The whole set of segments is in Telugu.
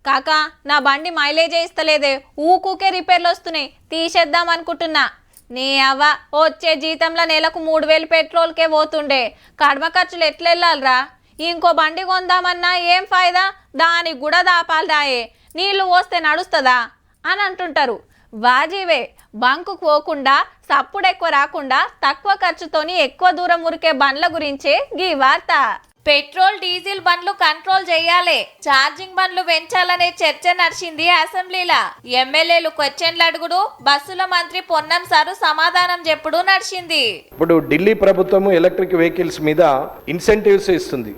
కాకా నా బండి మైలేజే ఇస్తలేదే, ఊకూకే రిపేర్లు వస్తున్నాయి, తీసేద్దాం అనుకుంటున్నా. నీ అవ్వ వచ్చే జీతంలో నెలకు 3000 పెట్రోల్కే పోతుండే, కడమ ఖర్చులు ఎట్లా వెళ్ళాలరా? ఇంకో బండి కొందామన్నా ఏం ఫాయిదా, దానికి కూడా దాపాలదాయే, నీళ్లు పోస్తే నడుస్తుందా అని అంటుంటారు. వాజీవే, బంకుకు పోకుండా సప్పుడు ఎక్కువ రాకుండా తక్కువ ఖర్చుతోని ఎక్కువ దూరం ఉరికే బండ్ల గురించే గీ వార్త. పెట్రోల్ డీజిల్ బండ్లు కంట్రోల్ చేయాలి, ఛార్జింగ్ బండ్లు పెంచాలనే చర్చ నడిచింది అసెంబ్లీలా. ఎమ్మెల్యేలు క్వశ్చన్లు అడుగుడు, బస్సుల మంత్రి పొన్నం సారు సమాధానం చెప్పుడు నడిచింది. ఇప్పుడు ఢిల్లీ ప్రభుత్వం ఎలక్ట్రిక్ వెహికల్స్ మీద ఇన్సెంటివ్స్ ఇస్తుంది.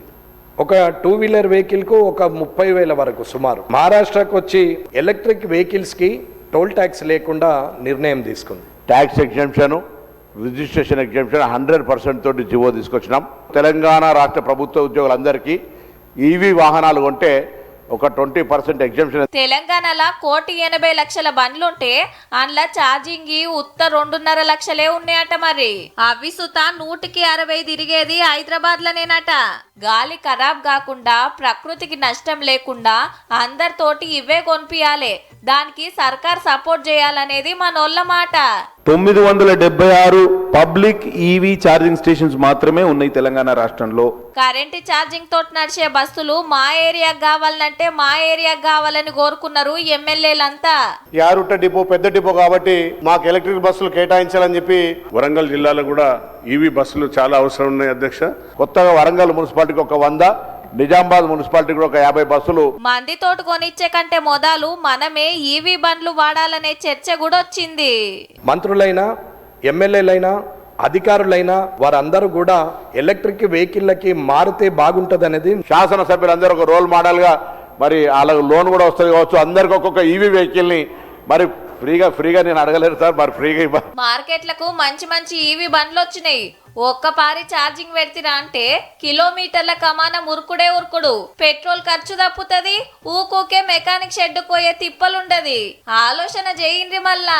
ఒక 2 వీలర్ వెహికల్కు ఒక 30,000 వరకు సుమారు. మహారాష్ట్రకు వచ్చి ఎలక్ట్రిక్ వెహికల్స్కి టోల్ ట్యాక్స్ లేకుండా నిర్ణయం తీసుకుంది. ట్యాక్స్ ఎగ్జంప్షన్, రిజిస్ట్రేషన్ ఎగ్జంప్షన్ 100% తోటి జీవో తీసుకొచ్చినాం. తెలంగాణ రాష్ట్ర ప్రభుత్వ ఉద్యోగులందరికీ ఈవీ వాహనాలు కొంటే ఒక 20% ఎగ్జంప్షన్. తెలంగాణలో 1,80,00,000 బండ్లుంటే అందులో ఛార్జింగ్ ఉత్త 2.5 లక్షలే ఉన్నాయట. మరి అవి సుత 160 తిరిగేది హైదరాబాద్ లోనేనట. గాలి ఖరాబ్ కాకుండా ప్రకృతికి నష్టం లేకుండా అందరితోటి ఇవే కొనిపియాలి, దానికి సర్కార్ సపోర్ట్ చేయాలనేది మనోళ్ళ మాట. 976 పబ్లిక్ ఈవీ ఛార్జింగ్ స్టేషన్స్ మాత్రమే ఉన్నాయి తెలంగాణ రాష్ట్రంలో. కరెంటు ఛార్జింగ్ తోటి నడిచే బస్సులు మా ఏరియాకి కావాలంటే మా ఏరియాకి కావాలని కోరుకున్నారు ఎమ్మెల్యేలంతా. యారుట్ట డిపో పెద్ద డిపో కాబట్టి మాకు ఎలక్ట్రిక్ బస్సులు కేటాయించాలని చెప్పి వరంగల్ జిల్లాలో కూడా ఈవీ బస్సులు చాలా అవసరం ఉన్నాయి అధ్యక్ష. కొత్తగా వరంగల్ మున్సిపాలిటీకి ఒక 100, నిజామాబాద్ మున్సిపాలిటీకి కూడా ఒక 50 బస్సులు. మందితోటి కొనిచ్చే కంటే మొదలు మనమే ఈవీ బండ్లు వాడాలనే చర్చ కూడా వచ్చింది. మంత్రులైనా ఎమ్మెల్యేలైనా అధికారులైనా వారందరూ కూడా ఎలక్ట్రిక్ వెహికల్లకి మారితే బాగుంటుంది అనేది. శాసనసభ్యులందరూ ఒక రోల్ మోడల్గా మరి వాళ్ళకి లోన్ కూడా వస్తుంది కావచ్చు. అందరికి ఒక్కొక్క ఈవీ వెహికల్ని మరి ఫ్రీగా నేను అడగలేను సార్, మరి ఫ్రీగా మార్కెట్లకు మంచి మంచి ఈవీ బండ్లు వచ్చినాయి. ఒక్కపారి ఛార్జింగ్ పెడితిరా అంటే కిలోమీటర్ల కమానం ఉరుకుడే ఉరుకుడు, పెట్రోల్ ఖర్చు తప్పుతుంది, ఊకూకే మెకానిక్ షెడ్ పోయే తిప్పలుండది. ఆలోచన చేయండి మళ్ళా.